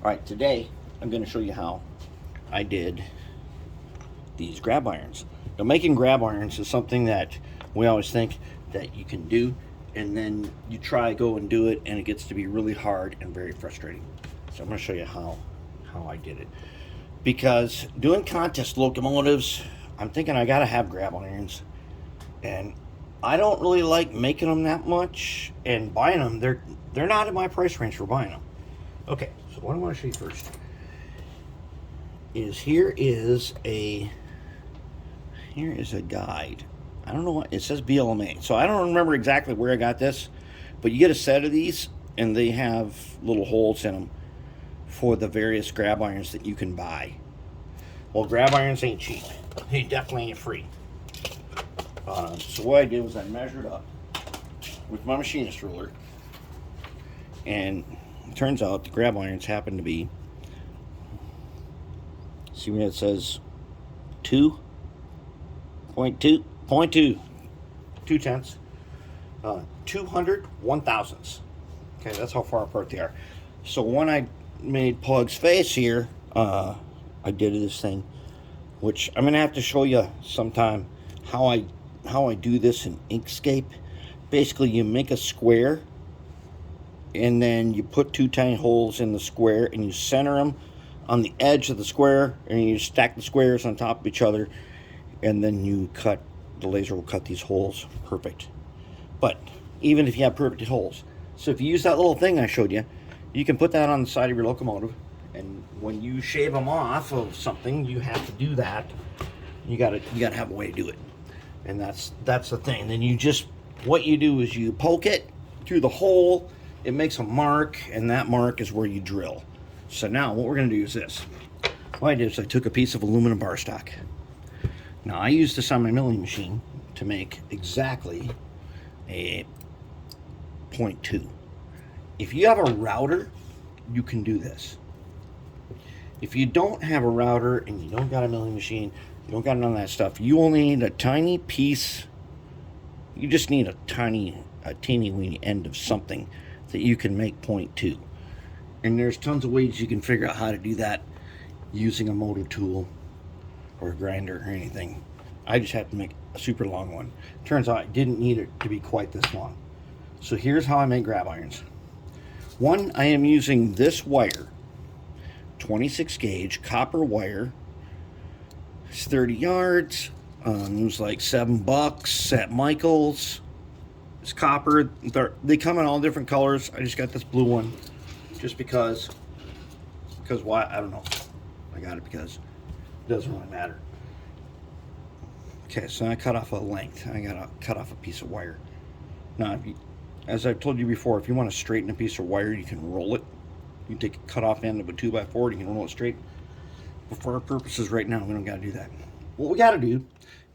Alright, today I'm going to show you how I did these grab irons. Now, making grab irons is something that we always think that you can do, and then you try go and do it, and it gets to be really hard and very frustrating. So I'm going to show you how I did it. Because doing contest locomotives, I'm thinking I got to have grab irons, and I don't really like making them that much, and buying them, they're not in my price range for buying them. Okay, so what I want to show you first is here is a guide. I don't know what it says, BLMA. So I don't remember exactly where I got this, but you get a set of these and they have little holes in them for the various grab irons that you can buy. Well, grab irons ain't cheap. They definitely ain't free. So what I did was I measured up with my machinist ruler, and it turns out the grab irons happen to be, see where it says 2.2, 2 tenths, 200 1,000ths. Okay, that's how far apart they are. So when I made Pug's face here, I did this thing, which I'm gonna have to show you sometime how I do this in Inkscape. Basically, you make a square, and then you put 2 tiny holes in the square, and you center them on the edge of the square, and you stack the squares on top of each other, and then you cut, the laser will cut these holes perfect. But even if you have perfect holes, so if you use that little thing I showed you, you can put that on the side of your locomotive, and when you shave them off of something, you have to do that. You gotta have a way to do it, and that's the thing. Then you just, what you do is you poke it through the hole, it makes a mark, and that mark is where you drill. So now what we're going to do is this. What I did is I took a piece of aluminum bar stock. Now I used this on my milling machine to make exactly a 0.2. If you have a router, you can do this. If you don't have a router and you don't got a milling machine, you don't got none of that stuff, you only need a tiny piece. You just need a teeny weeny end of something that you can make 0.2. And there's tons of ways you can figure out how to do that using a motor tool or a grinder or anything. I just had to make a super long one. Turns out I didn't need it to be quite this long. So here's how I make grab irons. One, I am using this wire, 26 gauge copper wire. It's 30 yards. It was like $7 at Michael's. It's copper. They come in all different colors. I just got this blue one just because why, I don't know. I got it because it doesn't really matter. Okay, so I cut off a length. I gotta cut off a piece of wire. Now, as I've told you before, if you want to straighten a piece of wire, you can roll it. You can take a cut off end of a 2x4, you can roll it straight. But for our purposes right now, we don't gotta do that. What we gotta do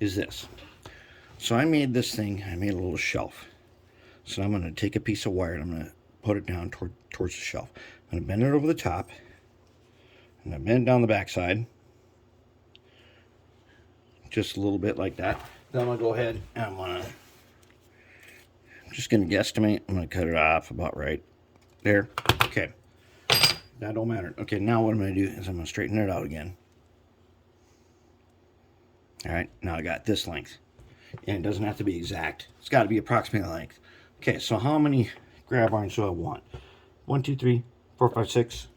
is this. So I made this thing, I made a little shelf. So I'm gonna take a piece of wire and I'm gonna put it down towards the shelf. I'm gonna bend it over the top, and I bend it down the backside, just a little bit like that. Then I'm gonna go ahead and I'm just gonna guesstimate. I'm gonna cut it off about right there. Okay, that don't matter. Okay, now what I'm gonna do is I'm gonna straighten it out again. All right, now I got this length, and it doesn't have to be exact. It's got to be approximately length. Okay, so how many grab irons do I want? 1, 2, 3, 4, 5, 6.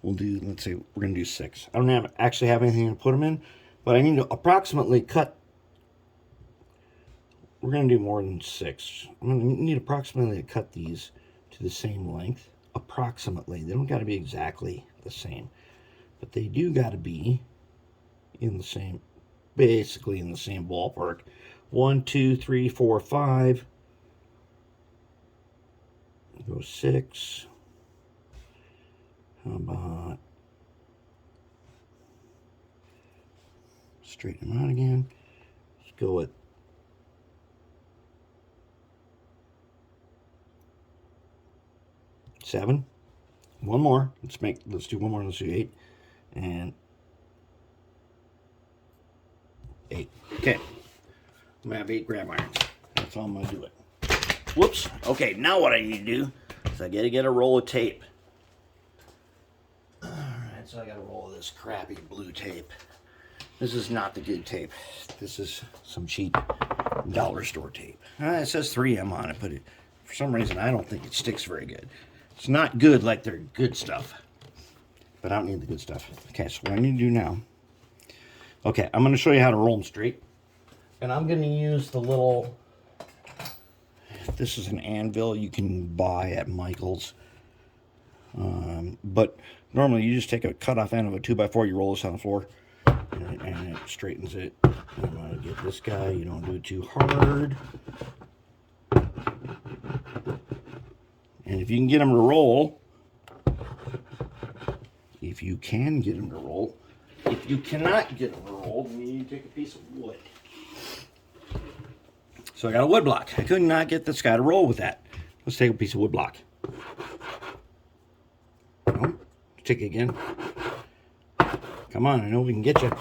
We'll do, let's say we're gonna do 6. I don't actually have anything to put them in, but I need to approximately cut. We're gonna do more than 6. I'm gonna need approximately to cut these to the same length. Approximately. They don't got to be exactly the same, but they do got to be in the same, basically in the same ballpark. 1, 2, 3, 4, 5. Go 6. How about straighten them out again? Let's go with 7. One more. Let's do one more. Let's do 8 and 8. Okay. I'm gonna have 8 grab irons. That's how I'm gonna do it. Whoops. Okay, now what I need to do is I gotta get a roll of tape. so I got to roll this crappy blue tape. This is not the good tape. This is some cheap dollar store tape. It says 3M on it, but for some reason I don't think it sticks very good. It's not good like their good stuff, but I don't need the good stuff. Okay, so what I need to do now, okay, I'm going to show you how to roll them straight. And I'm going to use the little, this is an anvil you can buy at Michael's. But normally you just take a cut-off end of a 2x4, you roll this on the floor, and it straightens it. I'm going to get this guy, you don't do it too hard. And if you can get them to roll, if you can get them to roll, if you cannot get them to roll, then you need to take a piece of wood. So I got a wood block. I could not get this guy to roll with that. Let's take a piece of wood block. Oh, take it again. Come on, I know we can get you.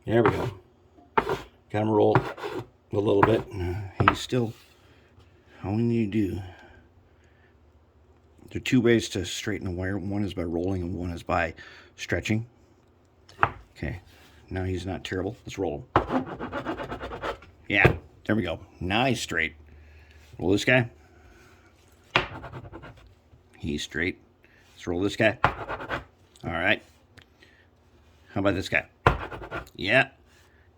There we go. Got him rolled a little bit. He's still, all we need to do, there are two ways to straighten a wire. One is by rolling and one is by stretching. Okay, now he's not terrible. Let's roll him. Yeah, there we go. Now he's straight. Roll this guy. He's straight. Let's roll this guy. All right. How about this guy? Yeah,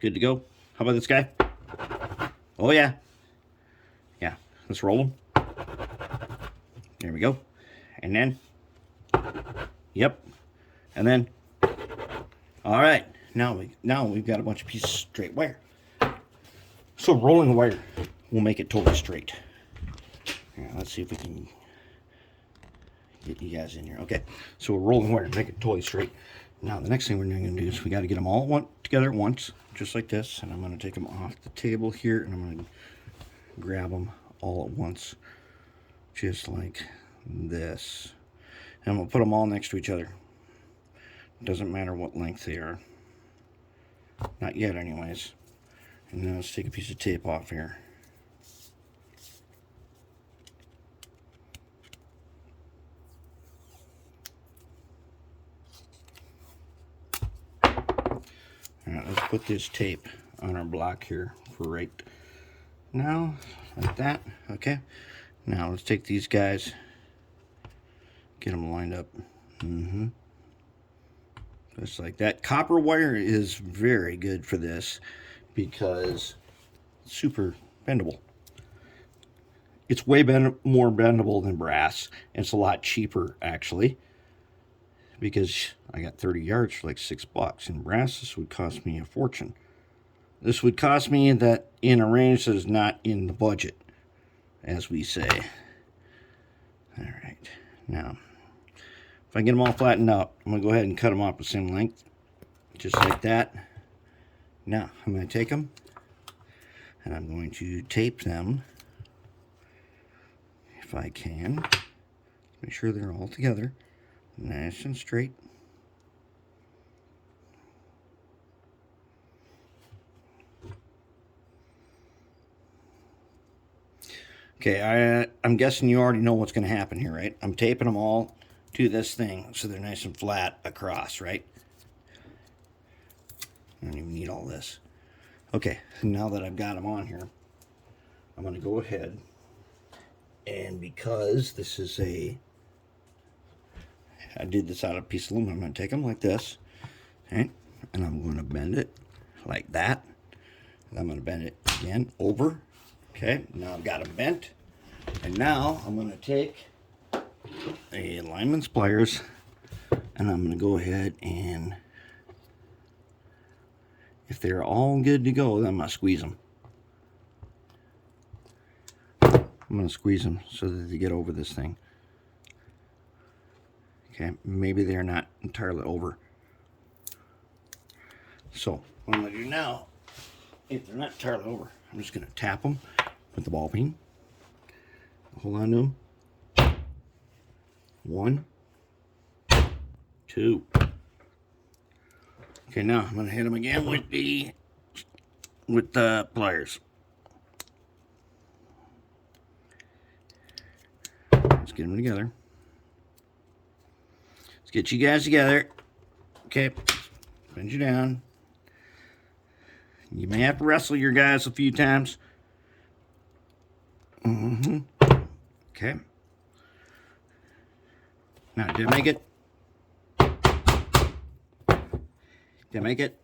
good to go. How about this guy? Oh yeah. Yeah, let's roll him. There we go. And then, yep. And then, all right. Now we've got a bunch of pieces of straight wire. So rolling the wire will make it totally straight. Yeah, let's see if we can get you guys in here. Okay, so we're rolling wire, make it totally straight. Now the next thing we're going to do is we got to get them all together at once, just like this. And I'm going to take them off the table here, and I'm going to grab them all at once, just like this. And I'm going to put them all next to each other. Doesn't matter what length they are. Not yet, anyways. And now let's take a piece of tape off here. Alright, let's put this tape on our block here for right now, like that. Okay, now let's take these guys, get them lined up. Just like that. Copper wire is very good for this because it's super bendable. It's way more bendable than brass, and it's a lot cheaper actually, because I got 30 yards for like $6. In brass, this would cost me a fortune. This would cost me that in a range that is not in the budget, as we say. All right, now if I get them all flattened out, I'm going to go ahead and cut them off the same length, just like that. Now, I'm going to take them, and I'm going to tape them, if I can. Make sure they're all together, nice and straight. Okay, I'm guessing you already know what's going to happen here, right? I'm taping them all to this thing so they're nice and flat across, right? I don't even need all this. Okay, now that I've got them on here, I'm going to go ahead, and because this is I did this out of a piece of aluminum, I'm going to take them like this, okay, and I'm going to bend it like that, and I'm going to bend it again over. Okay, now I've got them bent, and now I'm going to take a lineman's pliers, and I'm going to go ahead and, if they're all good to go, then I'm going to squeeze them. I'm going to squeeze them so that they get over this thing. Okay, maybe they're not entirely over. So what I'm going to do now, if they're not entirely over, I'm just going to tap them with the ball peen. Hold on to them. 1, 2. Okay, now I'm going to hit them again with the pliers. let's get them together. Let's get you guys together. Okay, bend you down. You may have to wrestle your guys a few times. Okay. Now, did I make it? Did I make it?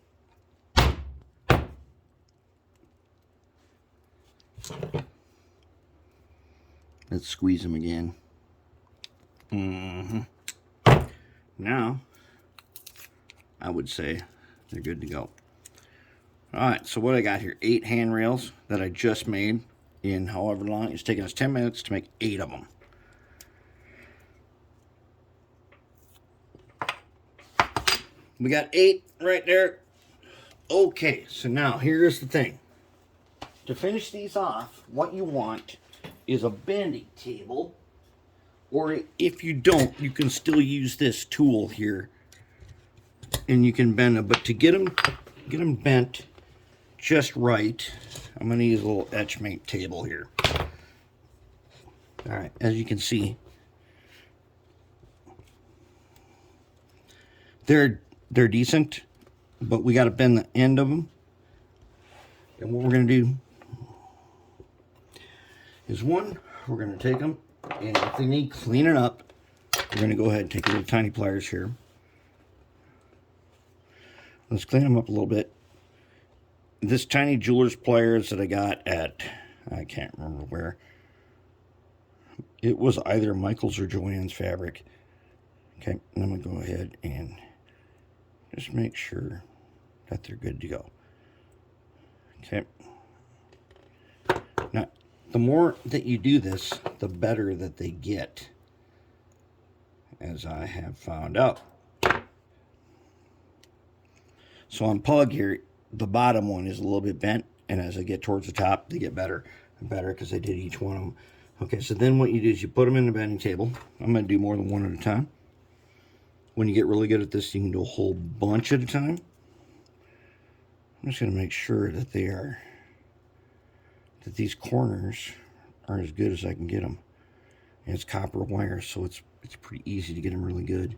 Let's squeeze them again. Now, I would say they're good to go. Alright, so what I got here, 8 handrails that I just made in however long. It's taken us 10 minutes to make 8 of them. We got 8 right there. Okay, so now here's the thing. To finish these off, what you want is a bending table, or if you don't, you can still use this tool here and you can bend them. But to get them bent just right, I'm going to use a little Etchmate table here. All right, as you can see, they're decent, but we got to bend the end of them. And what we're going to do is, one, we're going to take them, and if they need cleaning up, we're going to go ahead and take little tiny pliers here. Let's clean them up a little bit. This tiny jeweler's pliers that I got at, I can't remember where. It was either Michael's or Joann's Fabric. Okay, and I'm going to go ahead and just make sure that they're good to go. Okay. Now, the more that you do this, the better that they get, as I have found out. So on Pug here, the bottom one is a little bit bent, and as I get towards the top, they get better and better because I did each one of them. Okay, so then what you do is you put them in the bending table. I'm going to do more than one at a time. When you get really good at this, you can do a whole bunch at a time. I'm just going to make sure that that these corners are as good as I can get them. And it's copper wire, so it's pretty easy to get them really good.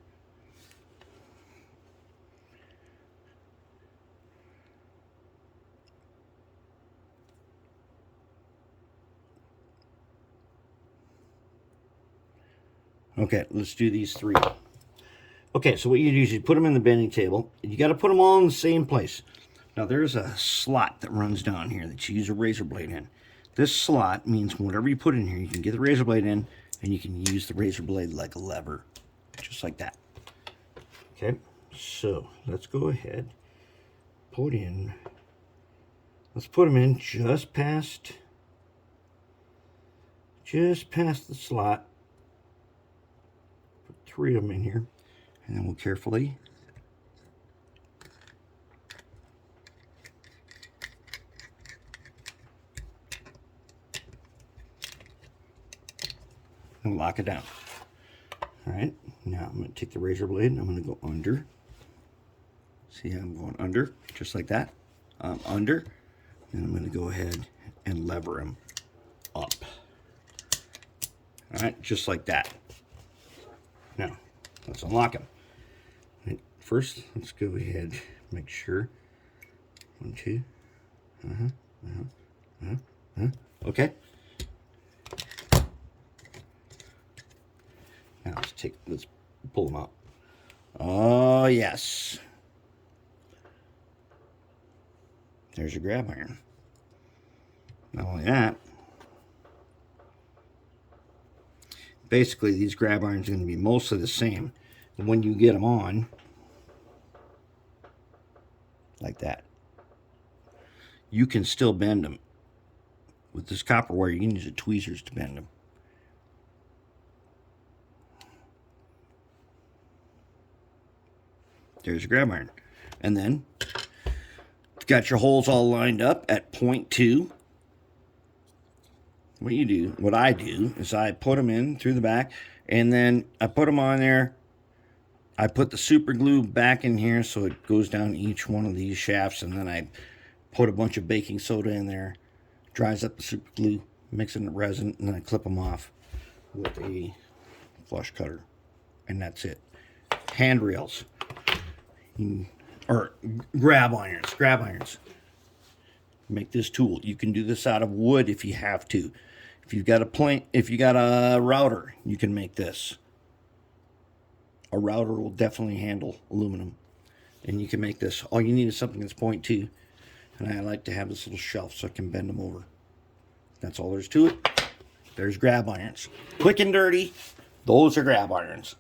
Okay, let's do these 3. Okay, so what you do is you put them in the bending table. You got to put them all in the same place. Now, there's a slot that runs down here that you use a razor blade in. This slot means whatever you put in here, you can get the razor blade in, and you can use the razor blade like a lever, just like that. Okay, so let's go ahead, let's put them in just past the slot. Put 3 of them in here, and then we'll carefully and lock it down. All right, now I'm going to take the razor blade and I'm going to go under. See how I'm going under, just like that. Under, and I'm going to go ahead and lever them up. All right, just like that. Now, let's unlock them. Right, first, let's go ahead, make sure. 1, 2. Okay. Now let's pull them out. Oh, yes. There's your grab iron. Not only that, basically these grab irons are going to be mostly the same. And when you get them on, like that, you can still bend them. With this copper wire, you can use the tweezers to bend them. There's your grab iron. And then you've got your holes all lined up at 0.2. What I do is I put them in through the back, and then I put them on there. I put the super glue back in here so it goes down each one of these shafts, and then I put a bunch of baking soda in there, dries up the super glue, mix it in the resin, and then I clip them off with a flush cutter, and that's it. Handrails, or grab irons. Make this tool. You can do this out of wood if you have to. If you've got a router, you can make this. A router will definitely handle aluminum, and you can make this. All you need is something that's 0.2, and I like to have this little shelf so I can bend them over. That's all there's to it. There's grab irons. Quick and dirty, those are grab irons.